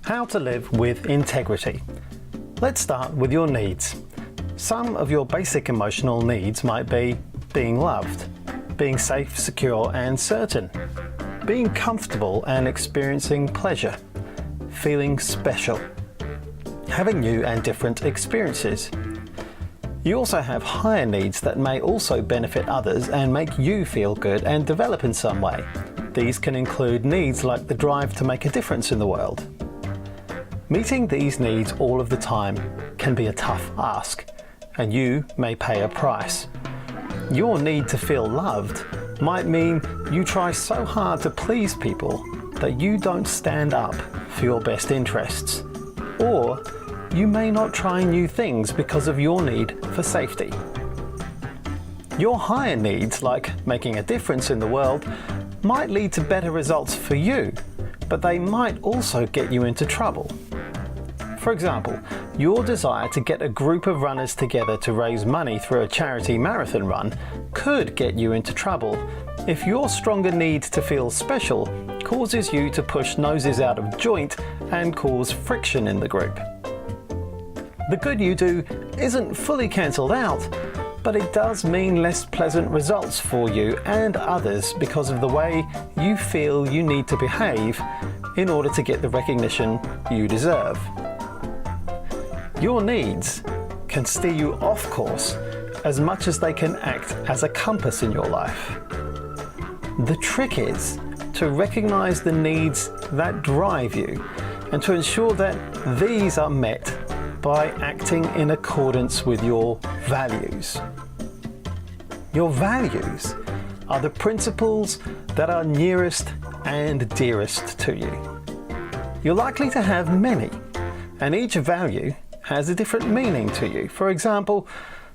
How to live with integrity. Let's start with your needs. Some of your basic emotional needs might be being loved, being safe, secure and certain, being comfortable and experiencing pleasure, feeling special, having new and different experiences. You also have higher needs that may also benefit others and make you feel good and develop in some way. These can include needs like the drive to make a difference in the world. Meeting these needs all of the time can be a tough ask, and you may pay a price. Your need to feel loved might mean you try so hard to please people that you don't stand up for your best interests. Or you may not try new things because of your need for safety. Your higher needs, like making a difference in the world, might lead to better results for you, but they might also get you into trouble. For example, your desire to get a group of runners together to raise money through a charity marathon run could get you into trouble if your stronger need to feel special causes you to push noses out of joint and cause friction in the group. The good you do isn't fully cancelled out, but it does mean less pleasant results for you and others because of the way you feel you need to behave in order to get the recognition you deserve. Your needs can steer you off course as much as they can act as a compass in your life. The trick is to recognize the needs that drive you and to ensure that these are met by acting in accordance with your values. Your values are the principles that are nearest and dearest to you. You're likely to have many, and each value has a different meaning to you. For example,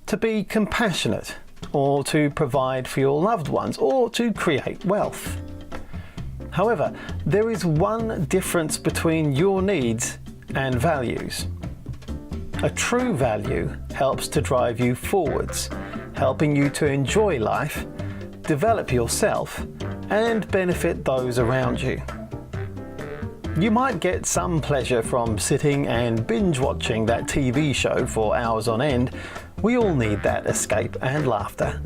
to be compassionate, or to provide for your loved ones, or to create wealth. However, there is one difference between your needs and values. A true value helps to drive you forwards, helping you to enjoy life, develop yourself, and benefit those around you. You might get some pleasure from sitting and binge watching that TV show for hours on end. We all need that escape and laughter.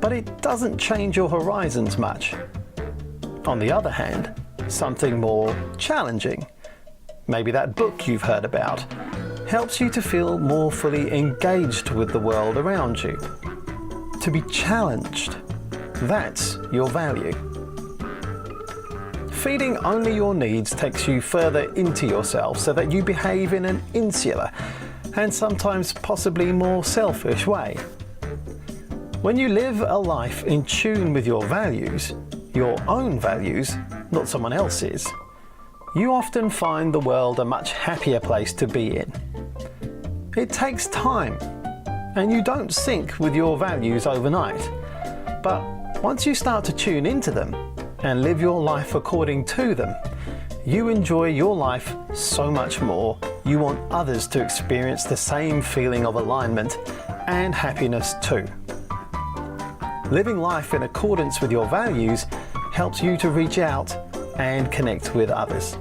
But it doesn't change your horizons much. On the other hand, something more challenging, maybe that book you've heard about, helps you to feel more fully engaged with the world around you. To be challenged, that's your value. Feeding only your needs takes you further into yourself so that you behave in an insular and sometimes possibly more selfish way. When you live a life in tune with your values, your own values, not someone else's, you often find the world a much happier place to be in. It takes time, and you don't sync with your values overnight. But once you start to tune into them and live your life according to them, you enjoy your life so much more. You want others to experience the same feeling of alignment and happiness too. Living life in accordance with your values helps you to reach out and connect with others.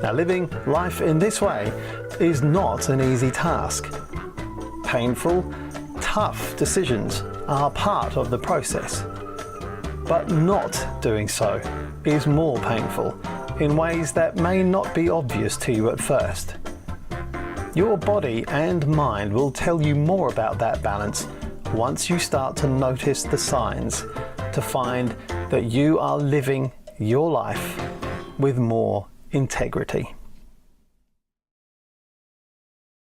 Now, living life in this way is not an easy task. Painful, tough decisions are part of the process. But not doing so is more painful in ways that may not be obvious to you at first. Your body and mind will tell you more about that balance once you start to notice the signs to find that you are living your life with more integrity.